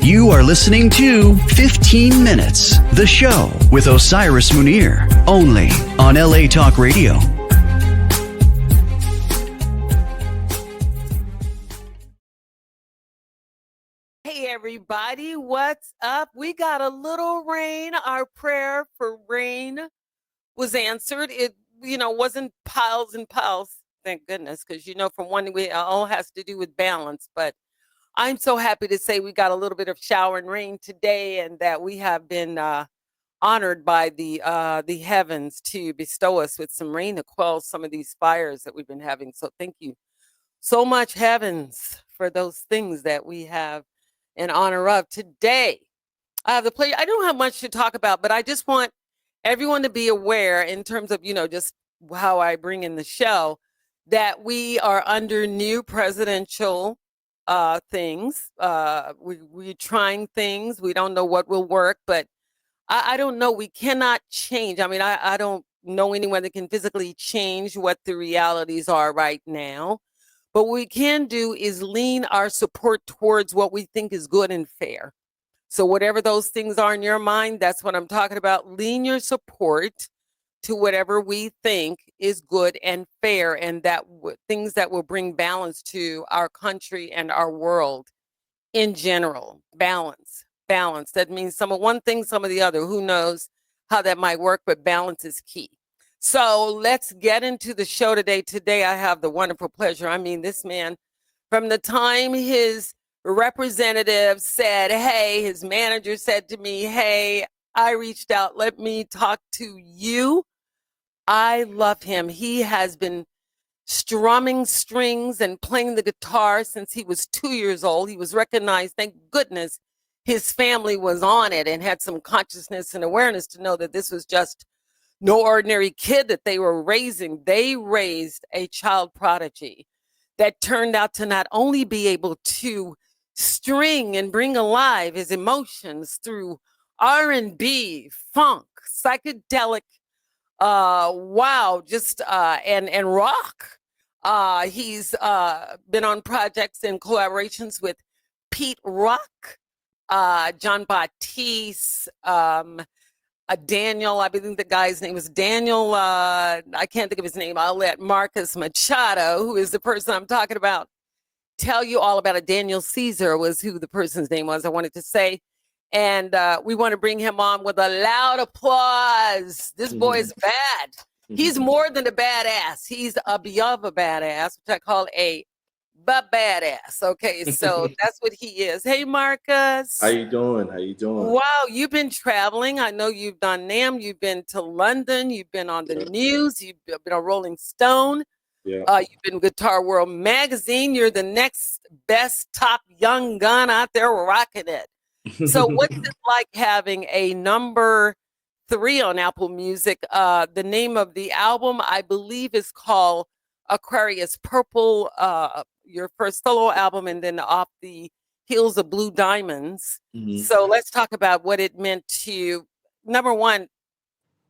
You are listening to 15 Minutes, the show with Osiris Munir, only on LA Talk Radio. Hey everybody, what's up? We got a little rain. Our prayer for rain was answered. It, wasn't piles and piles, thank goodness, because from one way, it all has to do with balance. But I'm so happy to say we got a little bit of shower and rain today, and that we have been honored by the heavens to bestow us with some rain to quell some of these fires that we've been having. So thank you so much, heavens, for those things that we have in honor of today. I have the pleasure. I don't have much to talk about, but I just want everyone to be aware in terms of, just how I bring in the show, that we are under new presidential things. We're trying things. We don't know what will work, but I don't know. We cannot change. I mean, I don't know anyone that can physically change what the realities are right now. But what we can do is lean our support towards what we think is good and fair. So whatever those things are in your mind, that's what I'm talking about. Lean your support to whatever we think is good and fair, and that things that will bring balance to our country and our world in general. Balance. That means one thing, some of the other. Who knows how that might work, but balance is key. So let's get into the show today. Today, I have the wonderful pleasure. I mean, this man, from the time his representative said, hey, his manager said to me, hey, I reached out, let me talk to you. I love him. He has been strumming strings and playing the guitar since he was 2 years old. He was recognized, thank goodness, his family was on it and had some consciousness and awareness to know that this was just no ordinary kid that they were raising. They raised a child prodigy that turned out to not only be able to string and bring alive his emotions through R&B, funk, psychedelic, and rock. He's been on projects and collaborations with Pete Rock, John Batiste, Daniel, I believe the guy's name is Daniel, I can't think of his name. I'll let Marcus Machado, who is the person I'm talking about, tell you all about it. Daniel Caesar was who the person's name was, I wanted to say. And we want to bring him on with a loud applause. This boy is bad. He's more than a badass. He's a beyond a badass, which I call a badass. Okay, so that's what he is. Hey, Marcus. How you doing? Wow, you've been traveling. I know you've done NAMM. You've been to London. You've been on the news. You've been on Rolling Stone. Yeah. You've been Guitar World Magazine. You're the next best top young gun out there rocking it. So what's it like having a number 3 on Apple Music? The name of the album, I believe, is called Aquarius Purple, your first solo album, and then Off the Heels of Blue Diamonds. So let's talk about what it meant to you. Number one,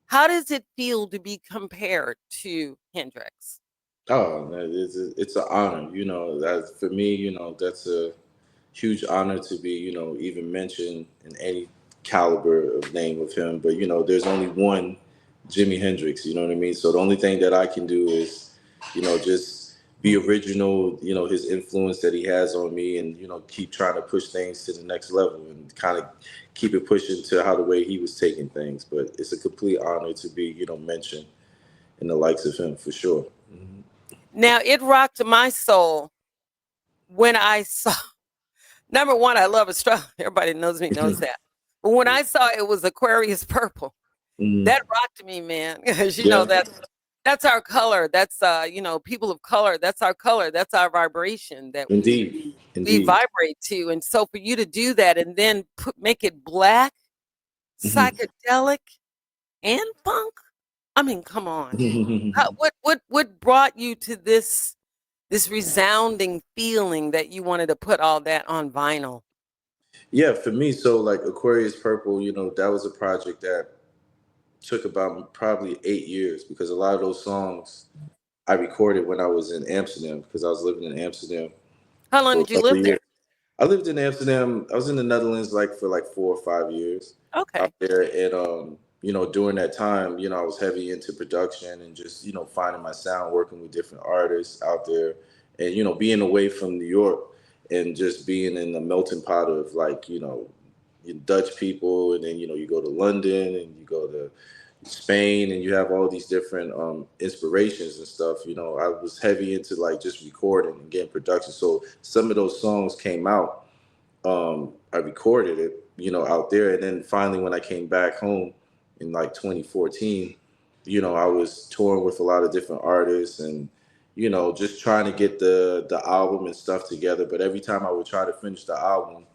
how does it feel to be compared to Hendrix? Oh, it's an honor. That for me, that's a huge honor to be, even mentioned in any caliber of name of him. But, there's only one Jimi Hendrix, you know what I mean? So the only thing that I can do is, just be original, his influence that he has on me, and, keep trying to push things to the next level and kind of keep it pushing to how the way he was taking things. But it's a complete honor to be, mentioned in the likes of him, for sure. Now, it rocked my soul when I saw, number one, I love Australia. Everybody knows me, knows that. But when I saw it was Aquarius Purple, that rocked me, man. Because, know, that's our color. That's, people of color. That's our color. That's our vibration that Indeed. we vibrate to. And so for you to do that and then make it black, psychedelic, and funk, I mean, come on. What brought you to this resounding feeling that you wanted to put all that on vinyl? Yeah, for me, so like Aquarius Purple, that was a project that took about probably 8 years, because a lot of those songs I recorded when I was in Amsterdam, because I was living in Amsterdam. How long did you live there? I lived in Amsterdam. I was in the Netherlands like for like 4 or 5 years out Okay. there, and during that time, I was heavy into production and just finding my sound, working with different artists out there, and being away from New York and just being in the melting pot of like Dutch people, and then you go to London and you go to Spain, and you have all these different inspirations and stuff. I was heavy into like just recording and getting production. So some of those songs came out. I recorded it, out there. And then finally, when I came back home in like 2014, I was touring with a lot of different artists and, just trying to get the album and stuff together. But every time I would try to finish the album,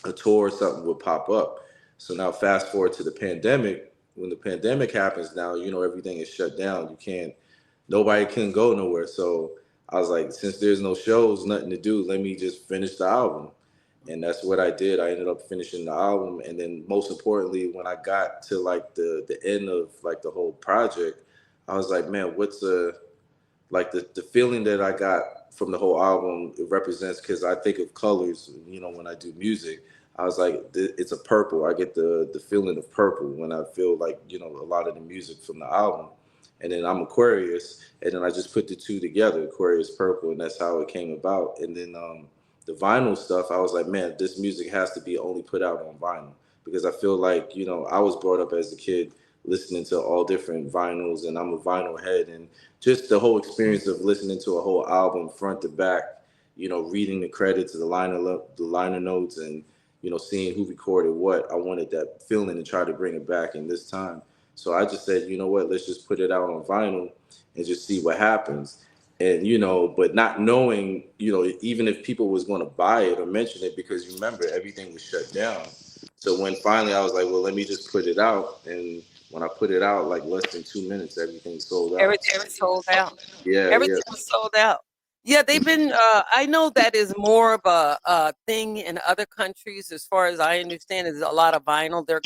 a tour or something would pop up. So now fast forward to the pandemic. When the pandemic happens now, everything is shut down. Nobody can go nowhere. So I was like, since there's no shows, nothing to do, let me just finish the album. And that's what I did. I ended up finishing the album. And then most importantly, when I got to like the end of like the whole project, I was like, man, what's like the feeling that I got from the whole album, it represents, because I think of colors, when I do music. I was like, it's a purple. I get the feeling of purple when I feel like, a lot of the music from the album. And then I'm Aquarius, and then I just put the two together, Aquarius Purple, and that's how it came about. And then the vinyl stuff, I was like, man, this music has to be only put out on vinyl, because I feel like, I was brought up as a kid listening to all different vinyls, and I'm a vinyl head, and just the whole experience of listening to a whole album front to back, reading the credits, the liner notes, and seeing who recorded what. I wanted that feeling and try to bring it back in this time. So I just said, you know what, let's just put it out on vinyl and just see what happens. And but not knowing, even if people was going to buy it or mention it, because you remember everything was shut down. So when finally I was like, well, let me just put it out, and when I put it out, like less than 2 minutes, everything sold out. Everything was sold out. Yeah, yeah, Everything was sold out. Yeah, they've been. I know that is more of a thing in other countries, as far as I understand. Is a lot of vinyl. They're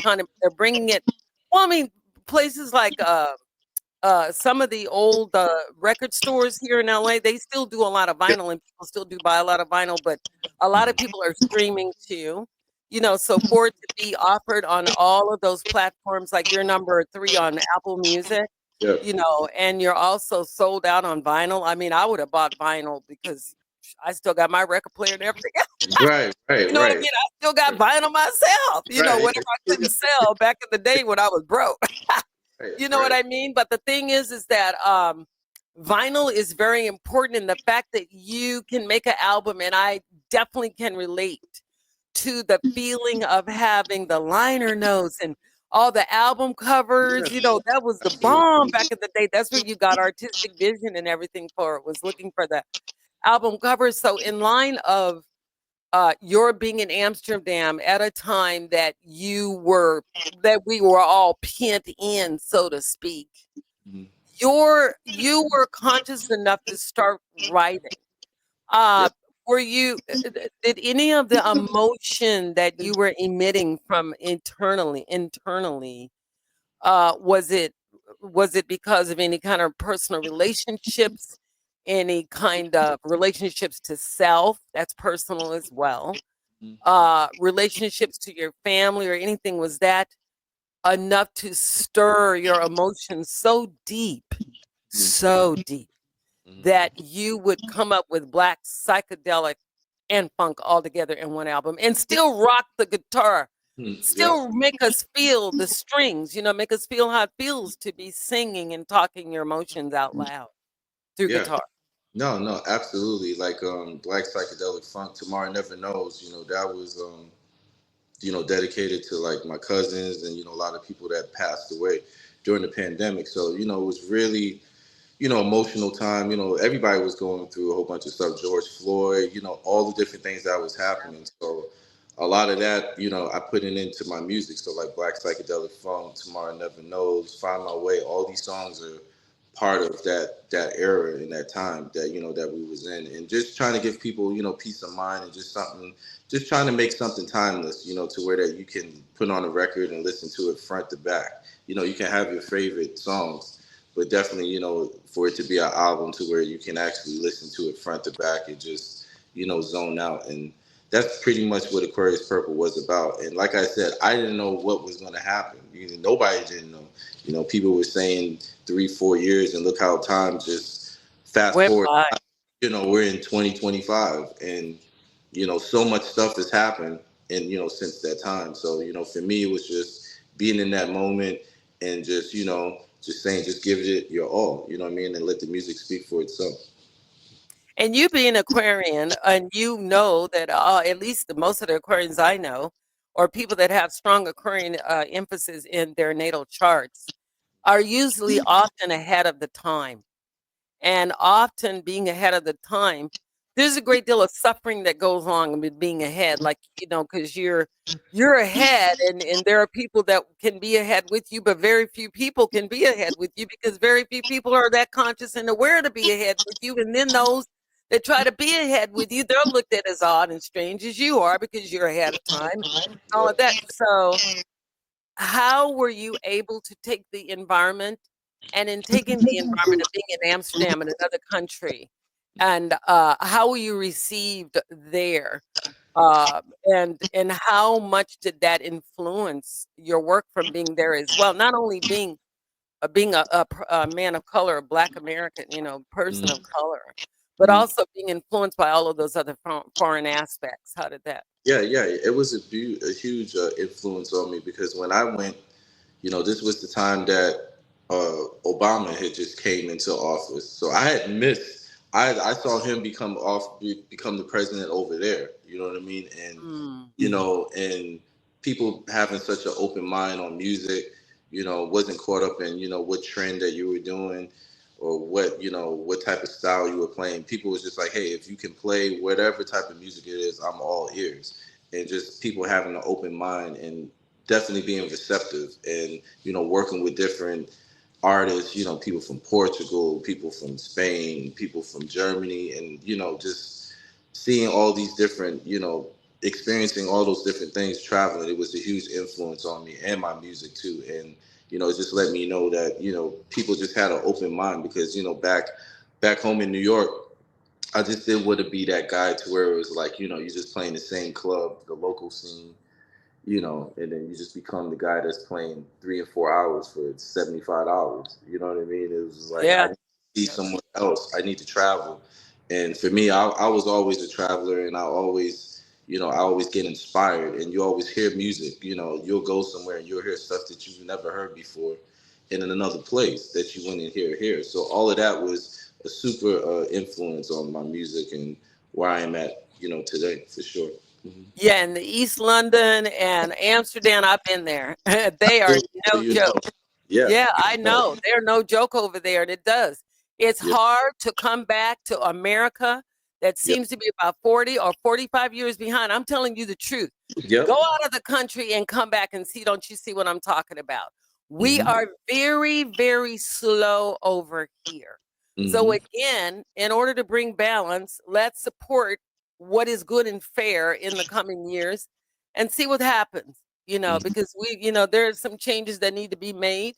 bringing it. Well, I mean, places like some of the old record stores here in LA, they still do a lot of yeah. vinyl, and people still do buy a lot of vinyl. But a lot of people are streaming too. So for it to be offered on all of those platforms, like you're number 3 on Apple Music, Yeah. and you're also sold out on vinyl. I mean, I would have bought vinyl because I still got my record player and everything else. Right, right, You know what I right, mean? I still got vinyl myself, right, whatever I couldn't sell back in the day when I was broke. right, You know what right. I mean? But the thing is that vinyl is very important in the fact that you can make an album, and I definitely can relate to the feeling of having the liner notes and all the album covers. Yeah, That was the absolutely. bomb back in the day. That's where you got artistic vision and everything for it, was looking for the album covers. So in line of your being in Amsterdam at a time that we were all pent in, so to speak, Mhm. you were conscious enough to start writing. Yeah. Uh, did any of the emotion that you were emitting from internally, was it because of any kind of personal relationships, any kind of relationships to self? That's personal as well. Mhm. Relationships to your family or anything, was that enough to stir your emotions Mhm. so deep Mhm. that you would come up with black psychedelic and funk all together in one album and still rock the guitar, Mhm. Yeah. still make us feel the strings, make us feel how it feels to be singing and talking your emotions out loud through Yeah. guitar? No, no, absolutely. Like Black Psychedelic Funk, Tomorrow Never Knows, that was dedicated to like my cousins and, a lot of people that passed away during the pandemic. So, it was really, emotional time. Everybody was going through a whole bunch of stuff. George Floyd, all the different things that was happening. So a lot of that, I put it into my music. So like Black Psychedelic Funk, Tomorrow Never Knows, Find My Way, all these songs are part of that era and that time that, that we was in. And just trying to give people, peace of mind, and just trying to make something timeless, to where that you can put on a record and listen to it front to back. You can have your favorite songs, but definitely, for it to be an album to where you can actually listen to it front to back and just, zone out. And that's pretty much what Aquarius Purple was about. And like I said, I didn't know what was going to happen. Nobody didn't know. People were saying 3-4 years, and look how time just fast Went forward. by. We're in 2025, and so much stuff has happened, and since that time. So for me, it was just being in that moment and just saying, just give it your all. You know what I mean, and let the music speak for itself. And you being Aquarian, and you know that at least most of the Aquarians I know, or people that have strong Aquarian emphasis in their natal charts, are usually often ahead of the time. And often being ahead of the time, there's a great deal of suffering that goes along with being ahead, like, because you're ahead, and there are people that can be ahead with you, but very few people can be ahead with you because very few people are that conscious and aware to be ahead with you. And then those that try to be ahead with you, they're looked at as odd and strange as you are because you're ahead of time, all of that. So how were you able to take the environment, and in taking the environment of being in Amsterdam, in another country, and how were you received there? And how much did that influence your work from being there as well? Not only being a man of color, a Black American, person of color, but also being influenced by all of those other foreign aspects. How did that? Yeah. It was a huge influence on me, because when I went, this was the time that Obama had just came into office. So I had missed. I saw him become the president over there. You know what I mean? And Mm. and people having such an open mind on music, wasn't caught up in what trend that you were doing, or what type of style you were playing. People was just like, hey, if you can play whatever type of music it is, I'm all ears. And just people having an open mind and definitely being receptive, and working with different artists, people from Portugal, people from Spain, people from Germany, and just seeing all these different, experiencing all those different things, traveling. It was a huge influence on me and my music too. And it just let me know that people just had an open mind, because back home in New York, I just didn't want to be that guy to where it was like, you're just playing the same club, the local scene, and then you just become the guy that's playing 3 and 4 hours for $75. You know what I mean? It was like, I Yeah. need to see someone else. I need to travel. And for me, I was always a traveler, and I always get inspired. And you always hear music. You'll go somewhere and you'll hear stuff that you've never heard before, and in another place that you wouldn't hear here. So all of that was a super influence on my music and where I am at, today, for sure. Mhm. Yeah, in the East London and Amsterdam, I've been there. They are So no joke. Yeah. Yeah, I know. They're no joke over there, and it does. It's Yeah. hard to come back to America that Yep. seems to be about 40 or 45 years behind. I'm telling you the truth. Go Yep. out of the country and come back and see. Don't you see what I'm talking about? We Hmm. are very, very slow over here. So Hmm. again, in order to bring balance, let's support what is good and fair in the coming years and see what happens, Hmm. because there are some changes that need to be made.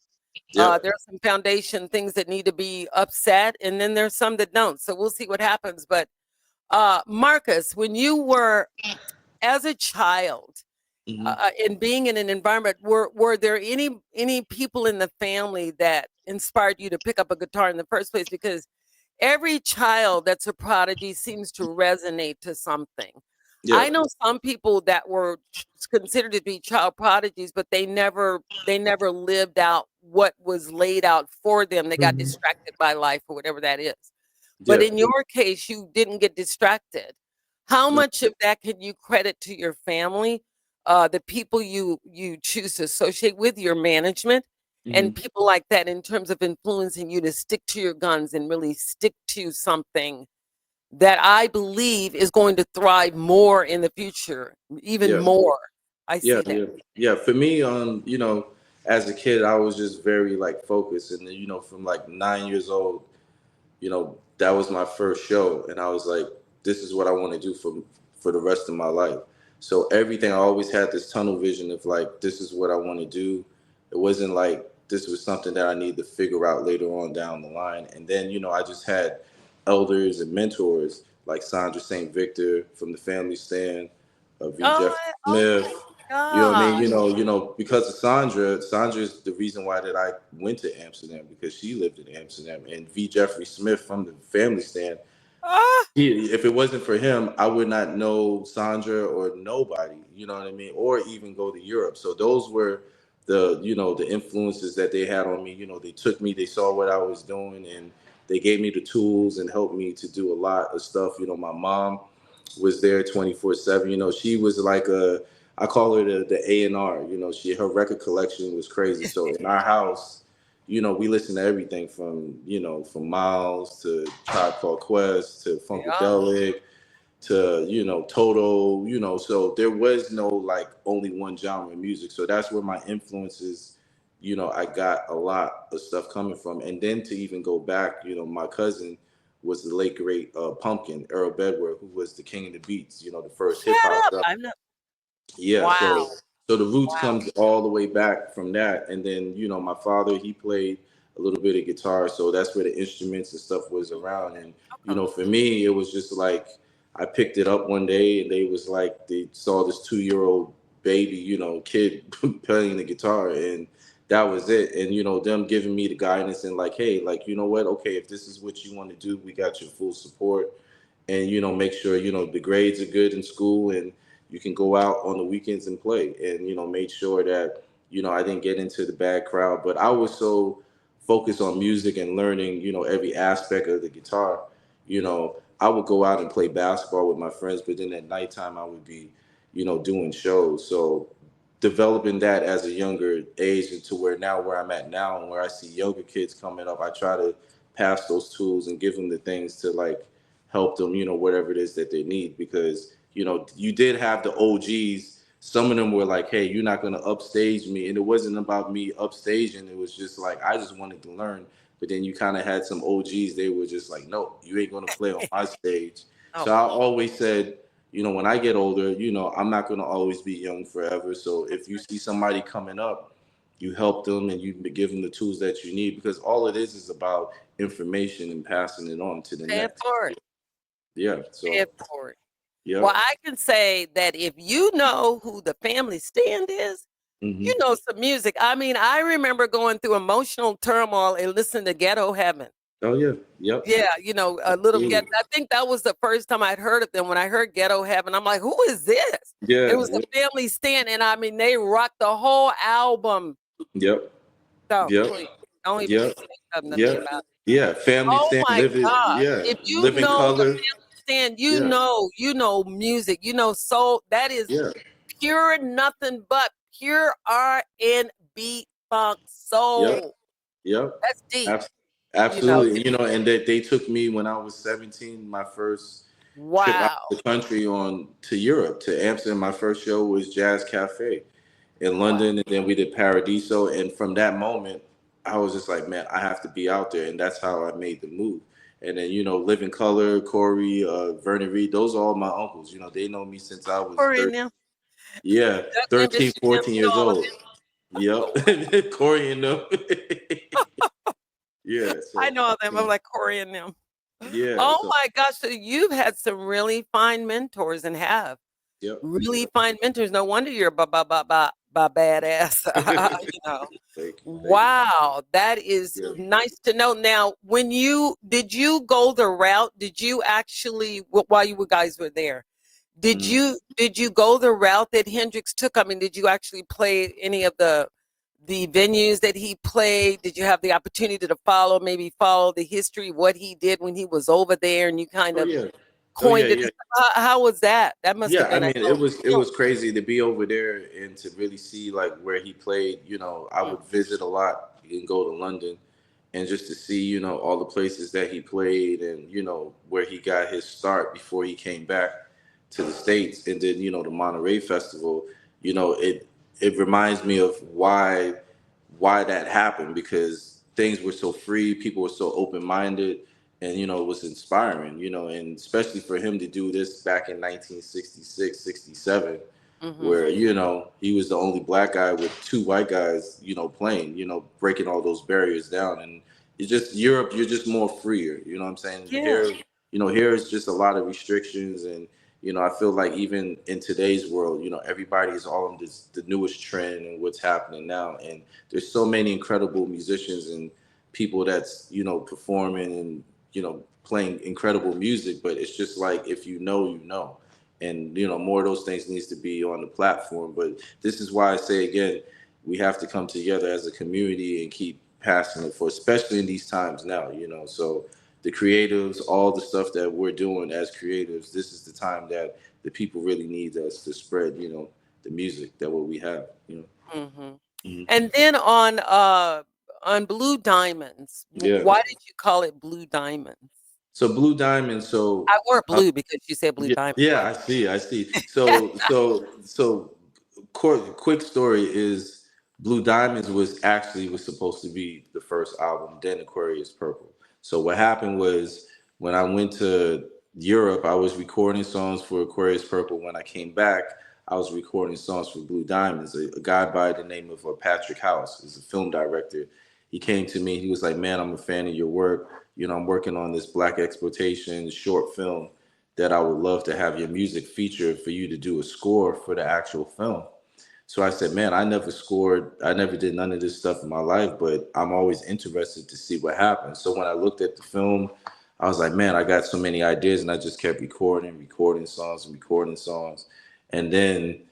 Yep. There's some foundation things that need to be upset, and then there's some that don't. So we'll see what happens. But Marcus, when you were as a child, Hmm. in being in an environment, were there any people in the family that inspired you to pick up a guitar in the first place? Because every child that's a prodigy seems to resonate to something. Yeah. I know some people that were considered to be child prodigies, but they never lived out what was laid out for them. They got distracted by life or whatever that is. But Yeah. in your case, you didn't get distracted. How No. much of that can you credit to your family, the people you choose to associate with, your management, and Hmm. people like that in terms of influencing you to stick to your guns and really stick to something that I believe is going to thrive more in the future, even Yeah. more. I Yeah. see that. Yeah. Yeah. For me, as a kid, I was just very like focused, and then, from like 9 years old, that was my first show, and I was like, this is what I want to do for the rest of my life. So everything, I always had this tunnel vision of like, this is what I want to do. It wasn't like this was something that I need to figure out later on down the line. And then, I just had elders and mentors like Sondra St. Victor from the Family Stand. V. Oh, Jeff oh Smith. my You know what I mean? God. Because of Sandra's the reason why that I went to Amsterdam, because she lived in Amsterdam, and V. Jeffrey Smith from the Family Stand. Ah, If it wasn't for him, I would not know Sondra or nobody, you know what I mean, or even go to Europe. So those were the influences that they had on me. They took me, they saw what I was doing, and they gave me the tools and helped me to do a lot of stuff. My mom was there 24/7. She was like I call her the A&R. Her record collection was crazy. So in our house, we listen to everything from Miles to Tribe Called Quest to yeah. Funkadelic to Toto. So there was no like only one genre of music. So that's where my influences. I got a lot of stuff coming from, and then to even go back, my cousin was the late great Pumpkin Errol Bedward, who was the king of the beats. The first hip Shut hop. up. I'm not. Yeah, Wow. so the roots Wow. comes all the way back from that, and then my father, he played a little bit of guitar, so that's where the instruments and stuff was around. And Okay. for me, it was just like I picked it up one day, and they saw this 2-year-old baby, kid playing the guitar, and that was it. And them giving me the guidance and like, hey, like, you know what, okay, if this is what you want to do, we got your full support, and make sure the grades are good in school, and you can go out on the weekends and play, and make sure that I didn't get into the bad crowd. But I was so focused on music and learning every aspect of the guitar. I would go out and play basketball with my friends, but then at nighttime I would be doing shows. So developing that as a younger age, and to where I'm at now, and where I see younger kids coming up, I try to pass those tools and give them the things to like help them, whatever it is that they need. Because, you did have the OGs. Some of them were like, hey, you're not going to upstage me. And it wasn't about me upstaging. It was just like, I just wanted to learn. But then you kind of had some OGs. They were just like, no, you ain't going to play on my stage. Oh, So I always said, when I get older, I'm not going to always be young forever. So if you see somebody coming up, you help them and you give them the tools that you need, because all it is about information and passing it on to the pay it next. forward. Yeah. Pay So, it forward. yeah. Well, I can say that if you know who the Family Stand is, you Hmm. know some music. I mean, I remember going through emotional turmoil and listening to Ghetto Heaven. Oh, yeah. Yep. Yeah, a little Absolutely. ghetto. I think that was the first time I'd heard of them. When I heard Ghetto Heaven, I'm like, who is this? It Yeah. was the Family Stand, and I mean, they rocked the whole album. Yep. So Yep. please don't even Yep. say nothing Yep. about it. Yeah. Family Oh stand, my live it. God. Yeah. If you Live in know the color. Family Stand, Yeah. you know music, soul. That is Yeah. pure nothing but pure R&B funk Yep. soul. Yep. That's deep, Abs- you know. Absolutely. And they took me when I was 17, my first trip out Wow. of the country on to Europe, to Amsterdam. My first show was Jazz Café in Wow. London, and then we did Paradiso. And from that moment, I was just like, man, I have to be out there, and that's how I made the move. And then Live in Color, Corey, Vernon Reed, those are all my uncles. They know me since I was Corey and 13. them. Yeah, Duck and 13, Bishop, them, 14 you know years all of old. them. Oh, wow. Yep, Corey and them. Yeah, I so know all them. you I'm know, like Corey and them. yeah, Oh so my gosh. So you've had some really fine mentors and have yep, really yep. fine mentors. No wonder you're ba badass. you know. Thank you. Wow, that is Yeah. nice to know. Now, did you go the route? Did you actually while you guys were there? Mhm. Did you go the route that Hendrix took? I mean, did you actually play any of the venues that he played? Did you have the opportunity to follow the history, what he did when he was over there, and you kind Oh of yeah. Oh yeah, coined it? yeah. How was that? That must have Yeah, I been a mean, hell of it a was crazy to be over there and to really see like where he played. I feeling. would visit a lot and go to London, and just to see all the places that he played, and where he got his start before he came back to the States, and then the Monterey Festival. It reminds me of why that happened, because things were so free, people were so open minded, and it was inspiring, and especially for him to do this back in 1966, 67, Mm-hmm. where he was the only black guy with two white guys playing, breaking all those barriers down. And it's just Europe, you're just more freer, you know what I'm saying? Yeah. Here, here is just a lot of restrictions, and I feel like even in today's world, everybody is all on the newest trend and what's happening now. And there's so many incredible musicians and people that's, performing and, playing incredible music. But it's just like, if you know. And, more of those things needs to be on the platform. But this is why I say, again, we have to come together as a community and keep passing it for, especially in these times now, so the creatives, all the stuff that we're doing as creatives, this is the time that the people really need us to spread, the music that what we have, And then on Blue Diamonds, Yeah. why did you call it Blue Diamonds? So Blue Diamonds, so I wore blue because you said Blue Diamonds. Yeah, I see. So quick story is Blue Diamonds was supposed to be the first album, then Aquarius Purple. So what happened was when I went to Europe, I was recording songs for Aquarius Purple. When I came back, I was recording songs for Blue Diamonds. A guy by the name of Patrick House is a film director. He came to me. He was like, "Man, I'm a fan of your work. I'm working on this Black exploitation short film that I would love to have your music featured for you to do a score for the actual film." So I said, "Man, I never scored. I never did none of this stuff in my life, but I'm always interested to see what happens." So when I looked at the film, I was like, "Man, I got so many ideas," and I just kept recording songs. And then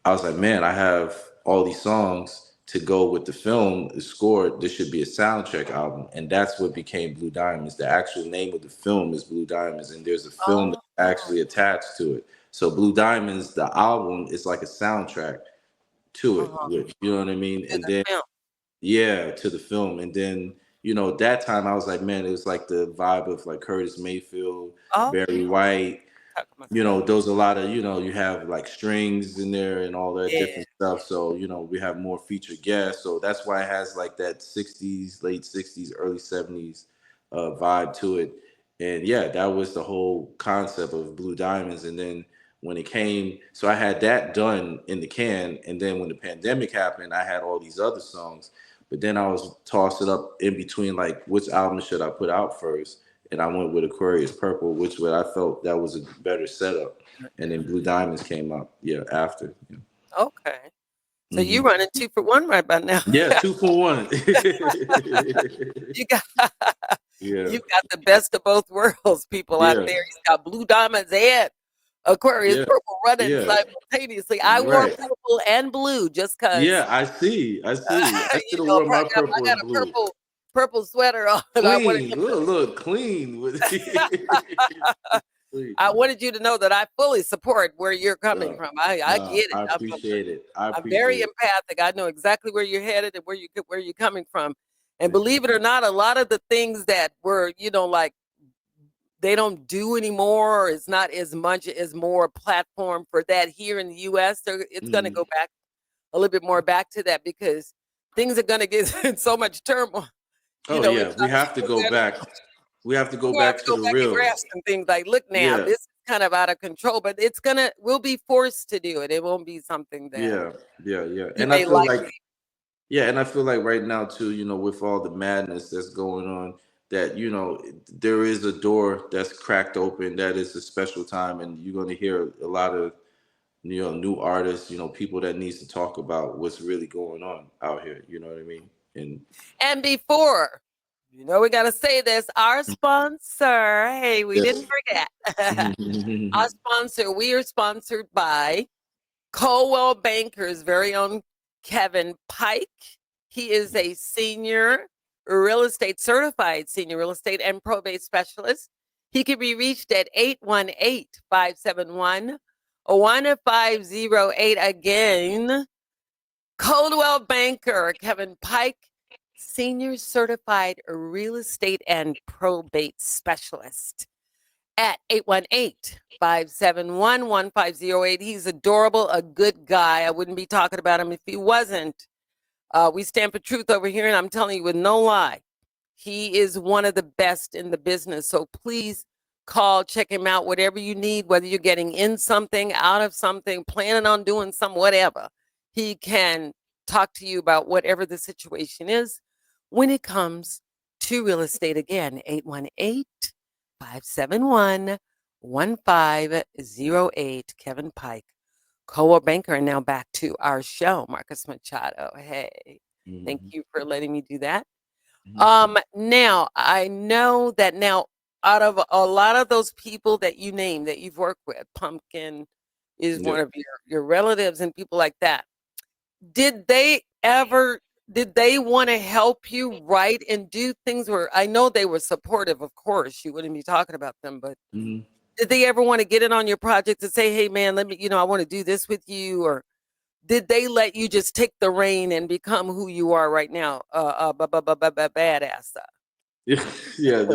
I was like, "Man, I have all these songs to go with the film, the score. This should be a soundtrack album." And that's what became Blue Diamonds. The actual name of the film is Blue Diamonds, and there's a film that's actually attached to it. So Blue Diamonds, the album, is like a soundtrack to it, which, you know what I mean? And then, yeah, to the film. And then, that time I was like, man, it was like the vibe of like Curtis Mayfield, Barry White. Those a lot of, you have like strings in there and all that different stuff. So, we have more featured guests. So that's why it has like that 60s, late 60s, early 70s vibe to it. And yeah, that was the whole concept of Blue Diamonds. And then when it came, so I had that done in the can. And then when the pandemic happened, I had all these other songs. But then I was tossing up in between, like, which album should I put out first? And I went with Aquarius Purple, which I felt that was a better setup. And then Blue Diamonds came out, after. Yeah. Okay. So you running 2 for 1 right by now. Yeah, 2 for 1. You got the best of both worlds, people out there. He's got Blue Diamonds and Aquarius Purple running simultaneously. I wore purple and blue just because. Yeah, I see. I should have worn my purple and blue. I got a purple sweater on. Clean, look clean. I wanted you to know that I fully support where you're coming from. I get it. I appreciate it. I'm very empathic. I know exactly where you're headed and where you're coming from. And believe it or not, a lot of the things that were, like, they don't do anymore, or it's not as much as more platform for that here in the U.S. So it's going to go back a little bit more back to that because things are going to get in so much turmoil. We have to go back. We have to go back to the real. And things like, look now, this is kind of out of control, but we'll be forced to do it. It won't be something that. Yeah. And I feel and I feel like right now too, with all the madness that's going on, that, there is a door that's cracked open. That is a special time. And you're going to hear a lot of, new artists, people that needs to talk about what's really going on out here. You know what I mean? And before, we got to say this, our sponsor, hey, we didn't forget. Our sponsor, we are sponsored by Coldwell Banker's very own Kevin Pike. He is a certified senior real estate and probate specialist. He can be reached at 818-571-1508. Again, Coldwell Banker, Kevin Pike, senior certified real estate and probate specialist at 818-571-1508. He's adorable, a good guy. I wouldn't be talking about him if he wasn't. We stand for truth over here, and I'm telling you with no lie, he is one of the best in the business. So please call, check him out, whatever you need, whether you're getting in something, out of something, planning on doing some whatever. He can talk to you about whatever the situation is when it comes to real estate. Again, 818-571-1508. 1508. Kevin Pike, co-op banker. And now back to our show, Marcus Machado. Hey, thank you for letting me do that. Now I know that now out of a lot of those people that you name that you've worked with, Pumpkin is one of your relatives and people like that. Did they want to help you write and do things where I know they were supportive, of course, you wouldn't be talking about them, but did they ever want to get in on your project and say, hey man, let me, I want to do this with you? Or did they let you just take the reign and become who you are right now? Badass. Yeah,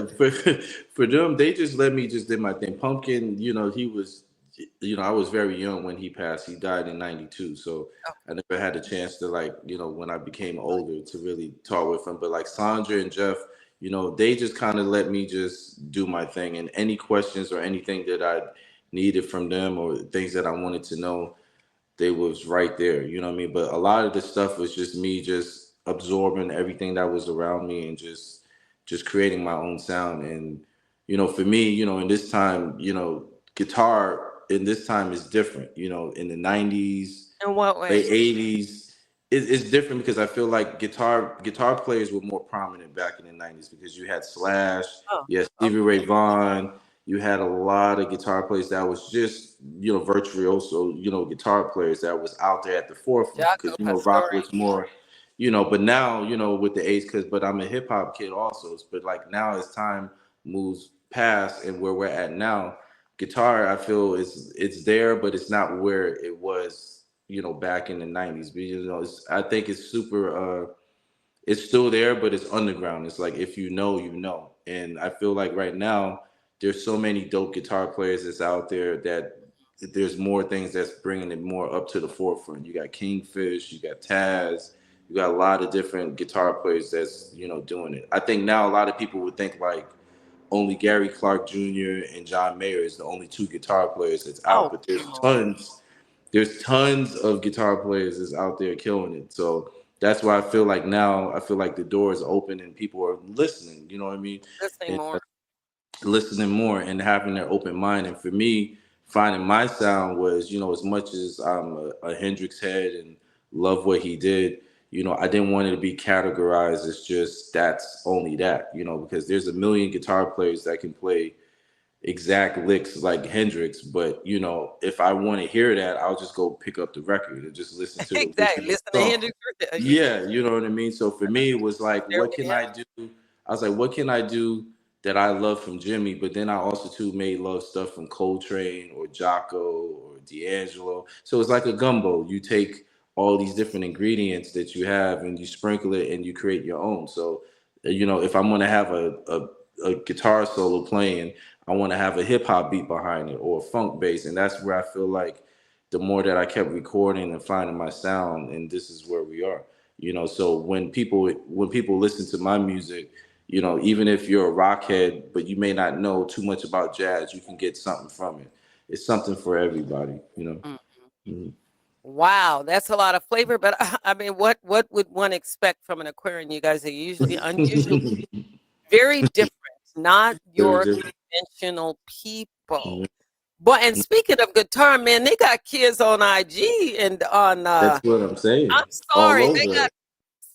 for them, they just let me just did my thing. Pumpkin, he was, I was very young when he passed. He died in '92, so I never had a chance to when I became older to really talk with him. But like Sondra and Jeff, they just kind of let me just do my thing, and any questions or anything that I needed from them or things that I wanted to know, they was right there. You know what I mean? But a lot of the stuff was just me just absorbing everything that was around me and just creating my own sound. And for me, in this time, guitar in this time is different. In the '90s, In what way? late '80s, it's different because I feel like guitar players were more prominent back in the '90s because you had Slash, you had Stevie Ray Vaughan, you had a lot of guitar players that was just virtuoso, guitar players that was out there at the forefront because rock was more. But now, with the age, but I'm a hip hop kid also. But like now, as time moves past and where we're at now, guitar, I feel it's there, but it's not where it was, back in the '90s. But I think it's super. It's still there, but it's underground. It's like if you know, you know. And I feel like right now there's so many dope guitar players that's out there that there's more things that's bringing it more up to the forefront. You got Kingfish, you got Taz, you got a lot of different guitar players that's doing it. I think now a lot of people would think like only Gary Clark Jr. and John Mayer is the only two guitar players that's out, but there's tons of guitar players that's out there killing it. So that's why I feel like now the door is open and people are listening. You know what I mean? Listening more. Listening more and having their open mind. And for me, finding my sound was, as much as I'm a Hendrix head and love what he did, I didn't want it to be categorized as just that's only that, because there's a million guitar players that can play exact licks like Hendrix, but if I want to hear that, I'll just go pick up the record and just listen to the exactly. Listen to Hendrix. Yeah, you know what I mean? So for me, it was like, what can I do? I was like, what can I do that I love from Jimmy? But then I also too made love stuff from Coltrane or Jocko or D'Angelo. So it's like a gumbo. You take all these different ingredients that you have and you sprinkle it and you create your own. So, if I'm gonna have a guitar solo playing, I want to have a hip hop beat behind it or a funk bass. And that's where I feel like the more that I kept recording and finding my sound, and this is where we are. So when people listen to my music, even if you're a rock head, but you may not know too much about jazz, you can get something from it. It's something for everybody, Wow, that's a lot of flavor. But I mean, what would one expect from an Aquarian? You guys are usually unusual, very different, not your conventional people. But and speaking of guitar, man, they got kids on IG and on. That's what I'm saying. I'm sorry, they got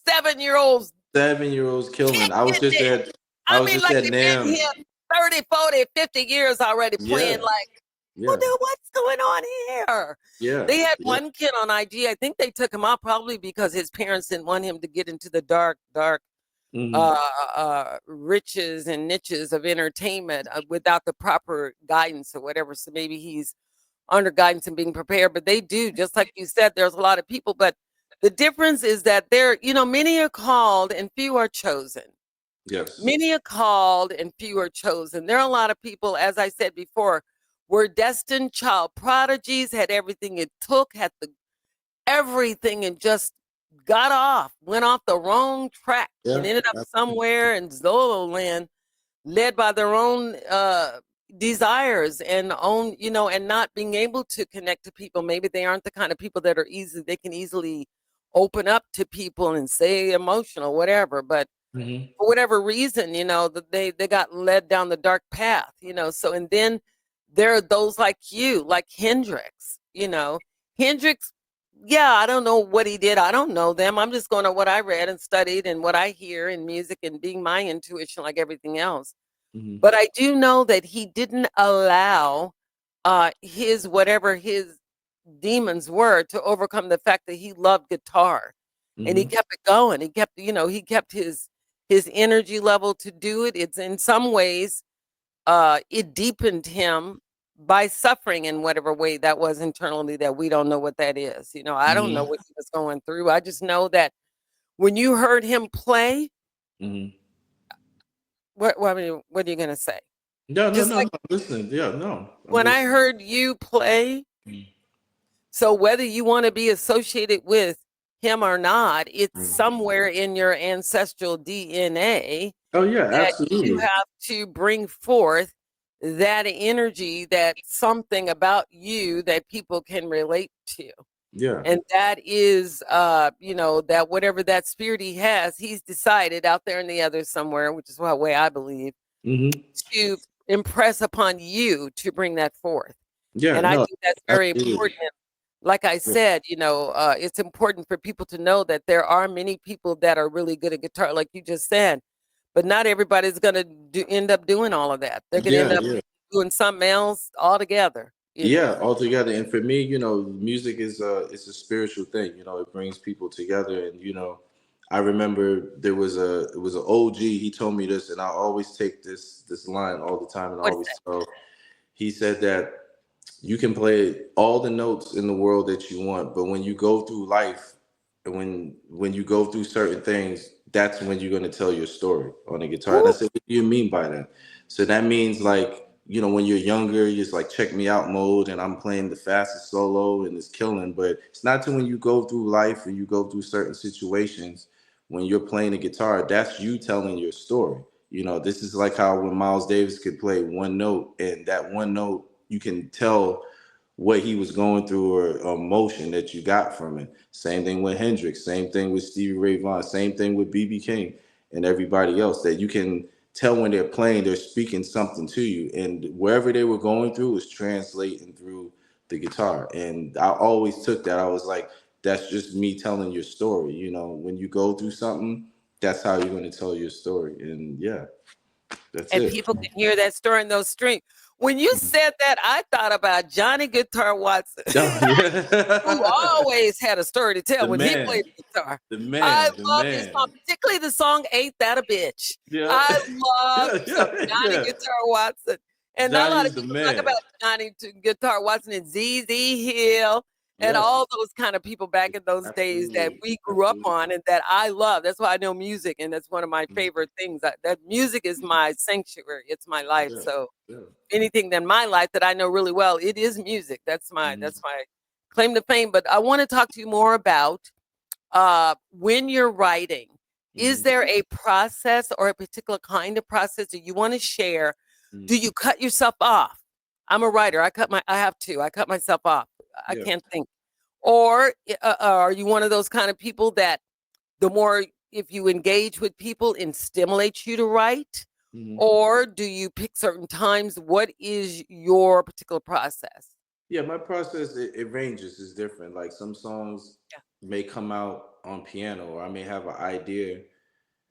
7-year-olds. 7-year-olds killing. I was just at. I was just at they've NAMM. been here 30, 40, 50 years already playing well, dude, what's going on here? Yeah. They had one kid on IG. I think they took him out probably because his parents didn't want him to get into the dark riches and niches of entertainment without the proper guidance or whatever. So maybe he's under guidance and being prepared. But they do, just like you said, there's a lot of people. But the difference is that many are called and few are chosen. Yes. Many are called and few are chosen. There are a lot of people, as I said before, were destined child prodigies, had everything it took, had everything and just went off the wrong track and ended up somewhere in Zolo land, led by their own desires and and not being able to connect to people. Maybe they aren't the kind of people that they can easily open up to people and say emotional, whatever. But for whatever reason, they got led down the dark path, so, and then there are those like you, like Hendrix, Hendrix. Yeah, I don't know what he did. I don't know them. I'm just going to what I read and studied and what I hear in music and being my intuition like everything else. Mm-hmm. But I do know that he didn't allow his whatever his demons were to overcome the fact that he loved guitar, and he Mm-hmm. kept it going. He kept his energy level to do it. It's in some ways it deepened him by suffering in whatever way that was internally that we don't know what that is. I don't know Mm-hmm. what he was going through. I just know that when you heard him play, Mm-hmm. I mean, what are you going to say? No, no, Just no, like no. Listen, yeah, no. I'm when I listening. heard you play, so whether you want to be associated with him or not, it's Mm. somewhere in your ancestral DNA Oh yeah, that you absolutely. have to bring forth that energy, that something about you that people can relate to. Yeah. And that is, that whatever that spirit he has, he's decided out there in the other somewhere, which is the way I believe, Mm-hmm. to impress upon you to bring that forth. Yeah, And I no, think that's very absolutely. important. Like I Yeah. said, it's important for people to know that there are many people that are really good at guitar, like you just said, but not everybody's going to end up doing all of that. They're going to end Yeah, up yeah. doing something else altogether. Yeah, altogether. And for me, music is it's a spiritual thing. It brings people together. And I remember it was an OG. He told me this, and I always take this line all the time, and I What is always that? tell. He said that you can play all the notes in the world that you want, but when you go through life, and when you go through certain things, that's when you're going to tell your story on the guitar. And I Woo! said, what do you mean by that? So that means, like, when you're younger, you're just like check me out mode, and I'm playing the fastest solo and it's killing. But it's not till when you go through life and you go through certain situations, when you're playing the guitar, that's you telling your story. This is like how when Miles Davis could play one note, and that one note you can tell what he was going through or emotion that you got from it. Same thing with Hendrix, same thing with Stevie Ray Vaughan, same thing with BB King and everybody else, that you can tell when they're playing, they're speaking something to you. And wherever they were going through was translating through the guitar. And I always took that. I was like, that's just me telling your story. When you go through something, that's how you're going to tell your story. And yeah, that's And it. people can hear that story in those strings. When you said that, I thought about Johnny Guitar Watson, Oh, who yeah. always had a story to tell The when he man, played the guitar. the I man, the love his song, man. particularly the song "Ain't That a Bitch." Yeah. I love Yeah, some yeah, Johnny yeah. Guitar Watson, and not a lot Johnny's of the people talk man. about Johnny Guitar Watson and ZZ Hill and Yes, all those kind of people back in those days that absolutely. we grew up Absolutely. on and that I love. That's why I know music, and that's one of my favorite things. That music is my sanctuary. It's my life. Yeah. So Yeah. anything in my life that I know really well, it is music. That's my Mhm. that's my claim to fame. But I want to talk to you more about when you're writing. Is Mhm. there a process or a particular kind of process that you want to share? Do Mhm. you cut yourself off? I'm a writer. I have to. I cut myself off. I Yeah. can't think. Or are you one of those kind of people that the more if you engage with people and stimulates you to write? Mhm. Or do you pick certain times? What is your particular process? Yeah, my process, it ranges. It's different. Like some songs Yeah. may come out on piano, or I may have an idea,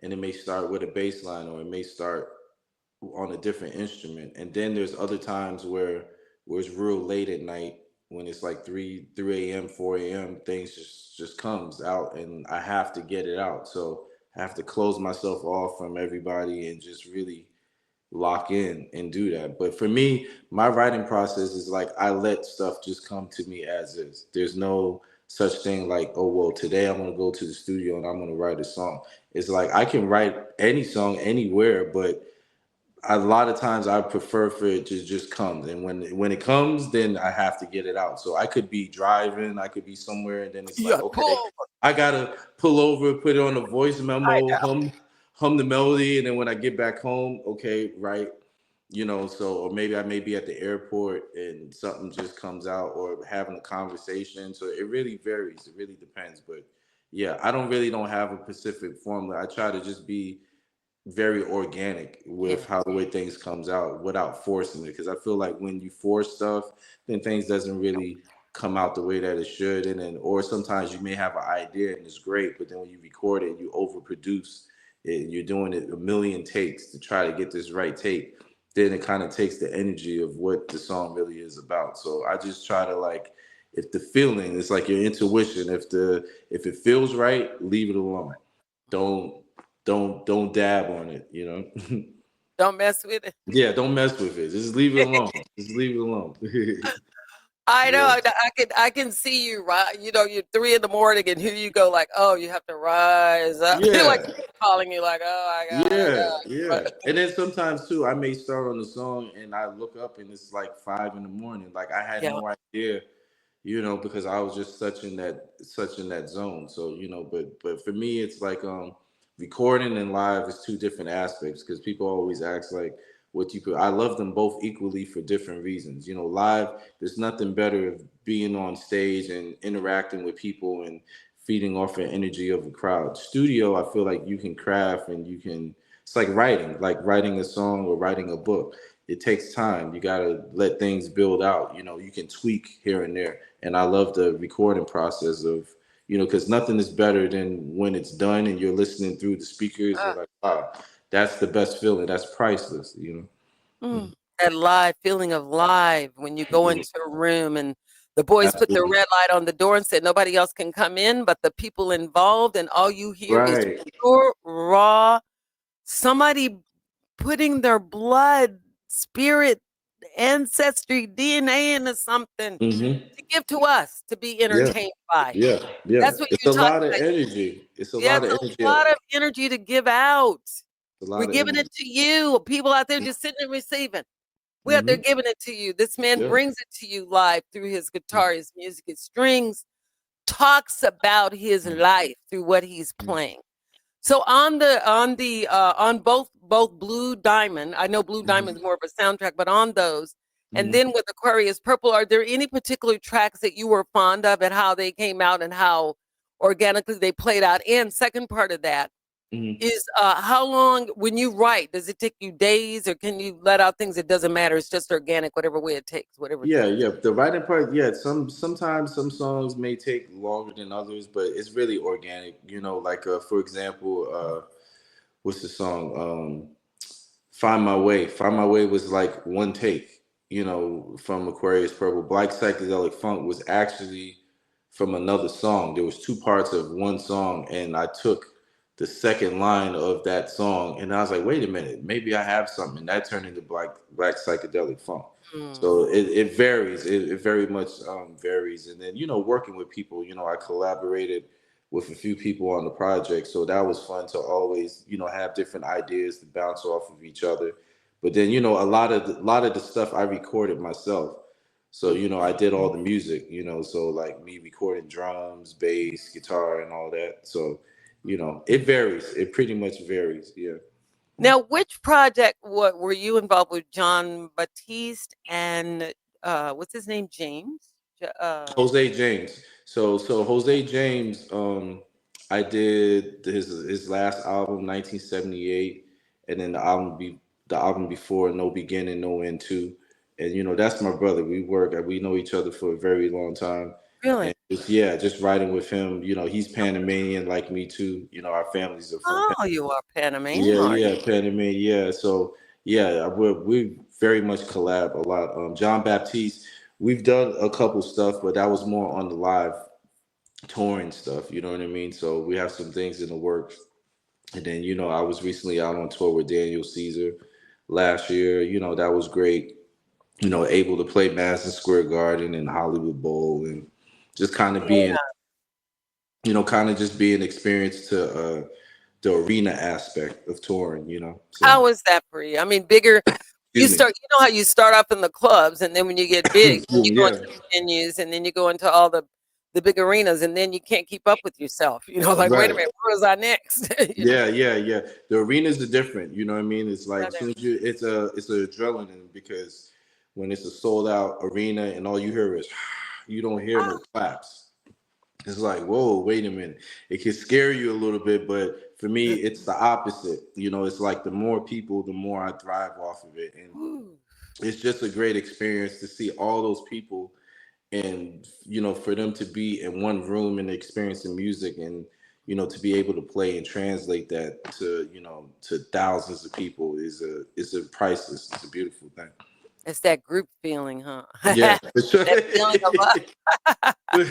and it may start with a bass line, or it may start on a different instrument. And then there's other times where it's real late at night, when it's like 3 a.m., 4 a.m., things just comes out, and I have to get it out. So I have to close myself off from everybody and just really lock in and do that. But for me, my writing process is like I let stuff just come to me as is. There's no such thing like, oh well, today I'm gonna go to the studio and I'm gonna write a song. It's like I can write any song anywhere, but a lot of times I prefer for it to just come. And when it comes, then I have to get it out. So I could be driving, I could be somewhere, and then it's like, Yeah, okay, pull. I gotta pull over, put it on a voice I memo, know. hum the melody, and then when I get back home, okay, right. So or maybe I may be at the airport and something just comes out, or having a conversation. So it really varies. It really depends. But yeah, I don't have a specific formula. I try to just be very organic with how the way things comes out without forcing it. Because I feel like when you force stuff, then things doesn't really come out the way that it should. And then, or sometimes you may have an idea and it's great, but then when you record it, you overproduce it, and you're doing it a million takes to try to get this right take. Then it kind of takes the energy of what the song really is about. So I just try to like, if the feeling, it's like your intuition. If it feels right, leave it alone. Don't don't dab on it, you know. Don't mess with it. Yeah, don't mess with it. Just leave it alone. Just leave it alone. I know. Yeah. I can see you, right? You know, you're 3 a.m, and here you go, like, oh, you have to rise up. Like Yeah. calling you, like, oh my god, I Yeah, got. yeah. And then sometimes too, I may start on the song and I look up and it's like 5 in the morning. Like I had Yeah. no idea, you know, because I was just such in that zone. So, you know, but for me it's like recording and live is two different aspects because people always ask like what you could I love them both equally for different reasons. You know, live, there's nothing better of being on stage and interacting with people and feeding off the energy of a crowd. Studio, I feel like you can craft and you can it's like writing a song or writing a book. It takes time. You gotta let things build out. You know, you can tweak here and there. And I love the recording process of, you know, because nothing is better than when it's done and you're listening through the speakers. You're like, wow, that's the best feeling. That's priceless, you know. That live feeling of live when you go Mhm. into a room and the boys put the Absolutely. red light on the door and said nobody else can come in but the people involved, and all you hear is Right. pure raw somebody putting their blood, spirit, ancestry, DNA into something Hmm. to give to us to be Yeah. entertained by. Yeah. Yeah. That's what It's you're a talking lot of about. energy. It's a Yeah, lot it's of a energy. lot It's of energy to give out. a We're lot of giving energy. it to you. People out there just sitting and receiving. We're out there Hmm. giving it to you. This man Yeah. brings it to you live through his guitar, his music, his strings, talks about his life through what he's playing. So on both Blue Diamond, I know Blue Hmm. Diamond's more of a soundtrack, but on those, and Hmm. then with Aquarius Purple, are there any particular tracks that you were fond of and how they came out and how organically they played out? And second part of that Hmm. is how long when you write, does it take you days or can you let out things? It doesn't matter. It's just organic, whatever way it takes, whatever it Yeah, takes. yeah. The writing part, yeah. Sometimes some songs may take longer than others, but it's really organic. You know, like for example, what's the song? Find My Way. Find My Way was like one take, you know, from Aquarius Purple. Black Psychedelic Funk was actually from another song. There was two parts of one song, and I took the second line of that song, and I was like, wait a minute, maybe I have something. And that turned into Black Psychedelic Funk. So Mm. it varies. It very much varies. And then, you know, working with people, you know, I collaborated with a few people on the project. So that was fun to always, you know, have different ideas to bounce off of each other. But then, you know, a lot of the stuff I recorded myself. So, you know, I did all the music, you know, so like me recording drums, bass, guitar, and all that. So, you know, it varies. It pretty much varies. Yeah. Now, which project what were you involved with? John Batiste and what's his name? James. Jose James. So Jose James, I did his last album, 1978, and then the album before, No Beginning, No End too. And you know, that's my brother. We know each other for a very long time. Really? And yeah, just writing with him, you know, he's Panamanian like me too. You know, our families are from Oh, you are yeah, Panamanian, are you? yeah, Panamanian, yeah. So yeah, we very much collab a lot. John Baptiste, we've done a couple stuff, but that was more on the live touring stuff. You know what I mean? So we have some things in the works. And then you know, I was recently out on tour with Daniel Caesar last year. You know, that was great. You know, able to play Madison Square Garden and Hollywood Bowl, and just kind of being, Yeah. you know, kind of just being experienced to the arena aspect of touring. You know, so How was that for you? I mean, bigger. You excuse start. You know how you start off in the clubs, and then when you get big, me. you go Yeah. into the venues, and then you go into all the big arenas, and then you can't keep up with yourself. You know, like wait a Right. minute, where was I next? You know. Yeah, yeah, yeah. The arenas are different. You know what I mean? It's like Yeah, as soon as you, it's a adrenaline because when it's a sold out arena and all you hear is, you don't hear no claps. It's like, whoa, wait a minute. It can scare you a little bit, but for me, it's the opposite. You know, it's like the more people, the more I thrive off of it. And Ooh. it's just a great experience to see all those people and, you know, for them to be in one room and experiencing music and, you know, to be able to play and translate that to, you know, to thousands of people is a priceless. It's a beautiful thing. It's that group feeling, huh? Yeah, for sure. That feeling of For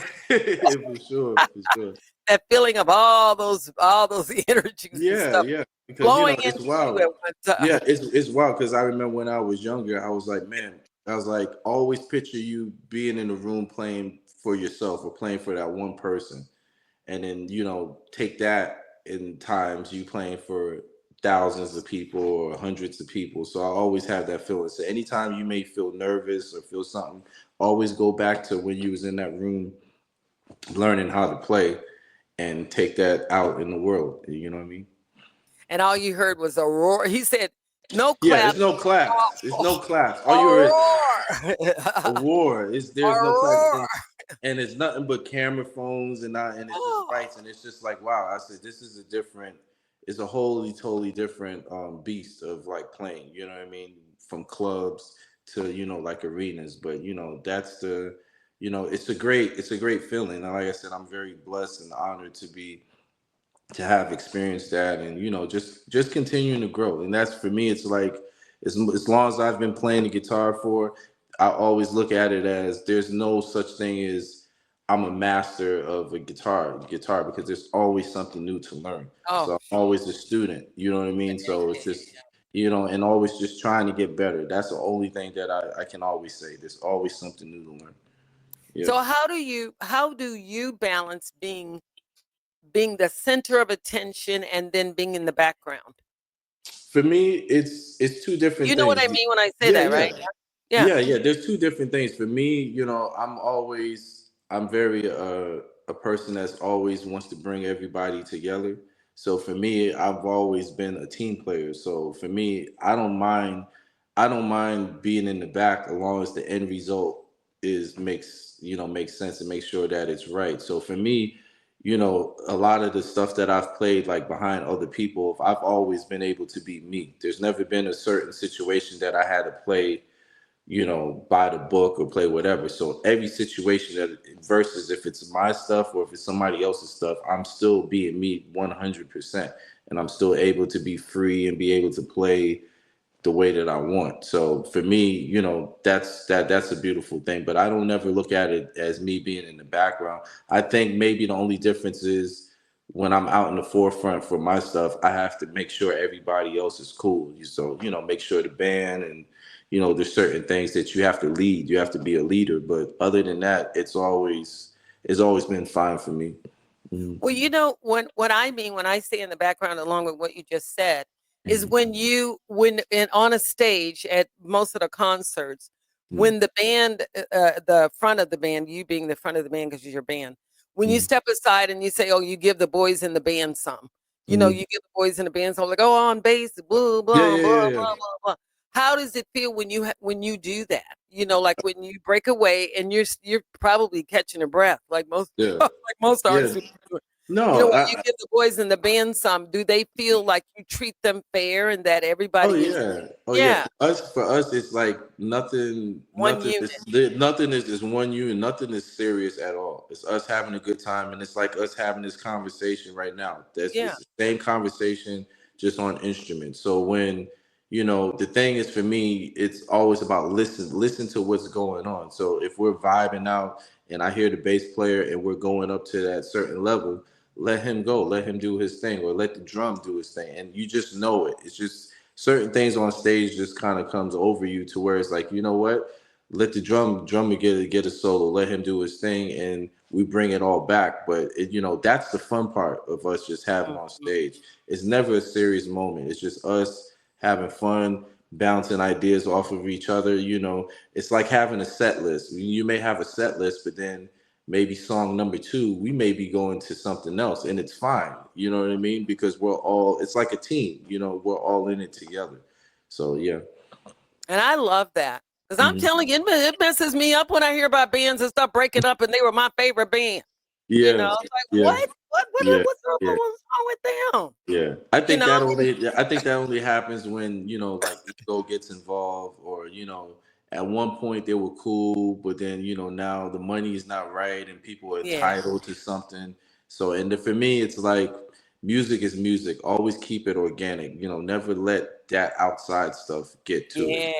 sure, for sure. that feeling of all those energies and Yeah, stuff yeah. Because you flowing know it's into you wild. at one Yeah, time. it's wild because I remember when I was younger, I was like, man, I was like, always picture you being in a room playing for yourself or playing for that one person. And then, you know, take that in times you playing for thousands of people or hundreds of people. So I always have that feeling. So anytime you may feel nervous or feel something, always go back to when you was in that room learning how to play and take that out in the world. You know what I mean? And all you heard was a roar. He said, "No Yeah, clap, it's no claps. It's no claps. a All you heard roar, a war. a There's no claps, roar." and it's nothing but camera phones and it's just Oh, lights, and it's just like wow. I said this is a different. It's a wholly totally different beast of like playing. You know what I mean? From clubs to you know like arenas, but you know that's the you know it's a great feeling. And like I said, I'm very blessed and honored to have experienced that and you know just continuing to grow. And that's for me it's like as long as I've been playing the guitar for, I always look at it as there's no such thing as I'm a master of a guitar because there's always something new to learn. oh, So I'm always a student, you know what I mean? So it's just you know and always just trying to get better. That's the only thing that I can always say. There's always something new to learn. Yeah. so how do you balance being the center of attention and then being in the background? For me, it's two You different know what I things. mean when I say Yeah, that, yeah. right? Yeah. Yeah, yeah. There's two different things. For me, you know, I'm very a person that's always wants to bring everybody together. So for me, I've always been a team player. So for me, I don't mind being in the back as long as the end result is makes sense and make sure that it's right. So for me, you know, a lot of the stuff that I've played like behind other people, I've always been able to be me. There's never been a certain situation that I had to play you know, buy the book or play whatever. So every situation that versus if it's my stuff or if it's somebody else's stuff, I'm still being me 100%. And I'm still able to be free and be able to play the way that I want. So for me, you know, that's a beautiful thing. But I don't ever look at it as me being in the background. I think maybe the only difference is when I'm out in the forefront for my stuff, I have to make sure everybody else is cool. So, you know, make sure the band and you know, there's certain things that you have to lead. You have to be a leader. But other than that, it's always been fine for me. Mhm. Well, you know, what I mean when I say in the background, along with what you just said, is Mhm. when on a stage at most of the concerts, Mhm. when the band, the front of the band, you being the front of the band because you're your band, when you Mhm. step aside and you say, "Oh, you give the boys in the band some," you know, Mhm. you give the boys in the band some, like, "Oh, on bass, blah Yeah, blah yeah, blah yeah, blah yeah. blah blah." How does it feel when when you do that? You know, like when you break away and you're probably catching your breath, like most Yeah. like most Yeah. artists would do. You know, No, when you give the boys in the band some, do they feel like you treat them fair and that oh everybody is yeah. Oh yeah. yeah, For us it's like nothing one nothing unit? is nothing is one unit, nothing is serious at all. It's us having a good time and it's like us having this conversation right now. Yeah. It's the same conversation just on instruments. So when you know the thing is for me, it's always about listen to what's going on. So if we're vibing out and I hear the bass player and we're going up to that certain level, let him go, let him do his thing, or let the drum do his thing. And you just know it. It's just certain things on stage just kind of comes over you to where it's like, you know what? Let the drummer get a solo, let him do his thing, and we bring it all back. But you know, that's the fun part of us just having on Mhm. stage. It's never a serious moment. It's just us having fun, bouncing ideas off of each other. You know, it's like having a set list. You may have a set list, but then maybe song number two, we may be going to something else, and it's fine. You know what I mean? Because it's like a team. You know, we're all in it together. So yeah. And I love that. Because I'm Mhm. telling you, it messes me up when I hear about bands and stuff breaking up and they were my favorite band. Yeah, It's like, yeah, yeah, yeah, what's wrong with them? yeah. I You think know? that only happens when, like, ego gets involved, or, at one point they were cool, but then, now the money is not right and people are Yeah, entitled to something. So, for me, it's like music is music. Always keep it organic. Never let that outside stuff get to it. yeah,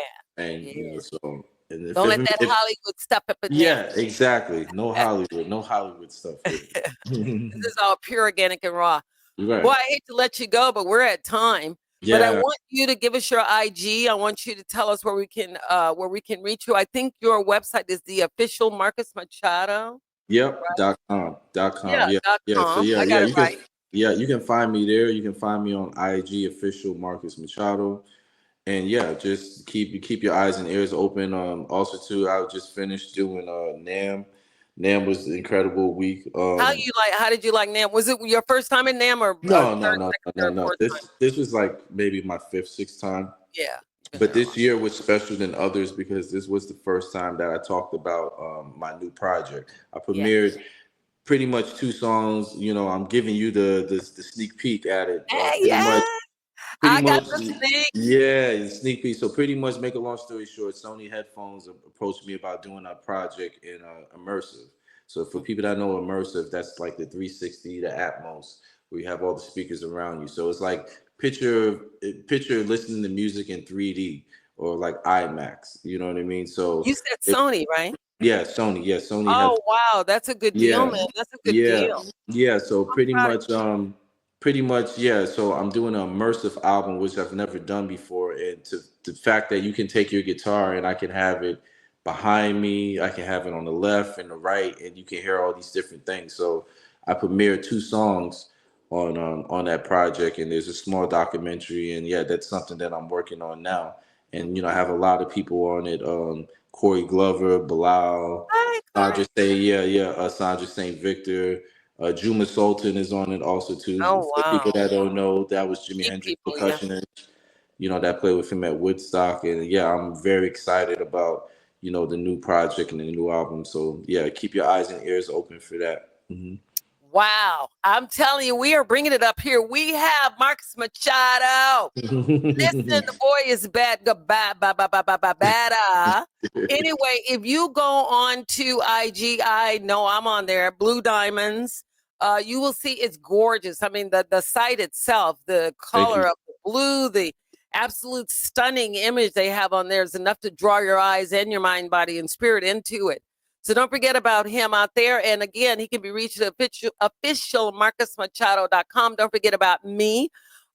And, yeah. so, and Don't let that if Hollywood stuff up in there. yeah, exactly. No Hollywood stuff here. This is all pure, organic, and raw. Boy, Right. I hate to let you go, but we're at time. But I Yeah. want you to give us your IG. I want you to tell us where we can reach you. I think your website is the official Marcus Machado. Yep. Right? .com. Yeah, Yeah. Yeah. So .com. I got it right. you can find me there. You can find me on IG official Marcus Machado. And yeah, just keep your eyes and ears open. Also too, I just finished doing NAM. NAM was an incredible week. How did you like NAM? Was it your first time in NAM or No, third, no, no, second, no, no, third, no. fourth time? This was like maybe my fifth, sixth time. Yeah. But this year was special than others because this was the first time that I talked about my new project. I premiered pretty much 2 songs. I'm giving you the sneak peek at it. I got Much, the sneak. yeah, it's sneak peek. So pretty much, make a long story short, Sony Headphones approached me about doing a project in immersive. So for people that know immersive, that's like the 360, the Atmos, where you have all the speakers around you. So it's like picture listening to music in 3D or like IMAX. You know what I mean? So You said Sony, right? yeah, Sony. Yeah, Sony. Oh, wow. That's a good deal, Yeah, man. That's a good yeah, deal. yeah. So Proud of pretty much, yeah. So I'm doing an immersive album, which I've never done before, and to the fact that you can take your guitar and I can have it behind me, I can have it on the left and the right, and you can hear all these different things. So I premiered 2 songs on that project, and there's a small documentary, and yeah, that's something that I'm working on now. And I have a lot of people on it. Corey Glover, Bilal, Hi, Sondra St, Sondra St. Victor, Juma Sultan is on it also too. Oh, For people wow. that don't know, that was Jimi Key Hendrix people, yeah. percussionist. That played with him at Woodstock, and yeah, I'm very excited about the new project and the new album. So yeah, keep your eyes and ears open for that. Mhm. Wow. I'm telling you, we are bringing it up here. We have Marcus Machado. Listen, the boy is bad. Anyway, if you go on to IG, I know I'm on there, Blue Diamonds. You will see it's gorgeous. I mean, the site itself, the color of the blue, the absolute stunning image they have on there is enough to draw your eyes and your mind, body, and spirit into it. So don't forget about him out there. And again, he can be reached at official marcusmachado.com. Don't forget about me,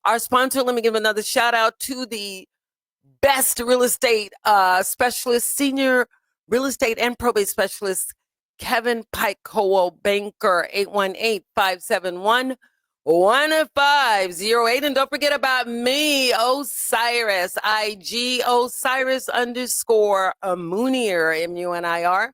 our sponsor. Let me give another shout out to the best real estate specialist, senior real estate and probate specialist, Kevin Pike Cowell Banker, 818-571-1508. And don't forget about me, Osiris, IG Osiris_Munir, MUNIR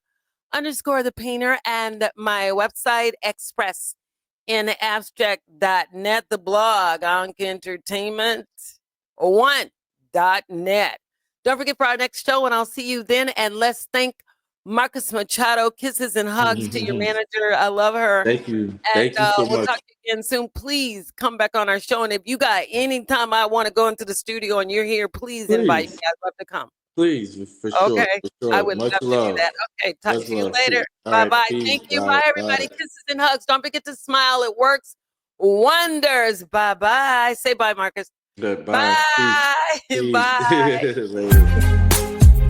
_the painter, and my website, expressinabstract.net, the blog, onkentertainment1.net. Don't forget for our next show, and I'll see you then. And let's thank Marcus Machado. Kisses and hugs to your manager. I love her. Thank you. And Thank you so we'll much. talk to you again soon. Please come back on our show. And if you got any time I want to go into the studio and you're here, please invite me. I'd love to come. Please, for sure. Okay. For sure. I would Much love love. to do that. Okay. Talk Much to you love. later. All Bye right, bye. peace. Thank you. Bye. Bye, everybody. Bye. Kisses and hugs. Don't forget to smile. It works wonders. Bye bye. Say bye, Marcus. Goodbye. Bye. Peace. Bye. Later.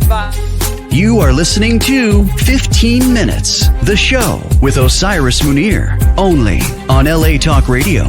Bye. You are listening to 15 Minutes, the show with Osiris Munir, only on LA Talk Radio.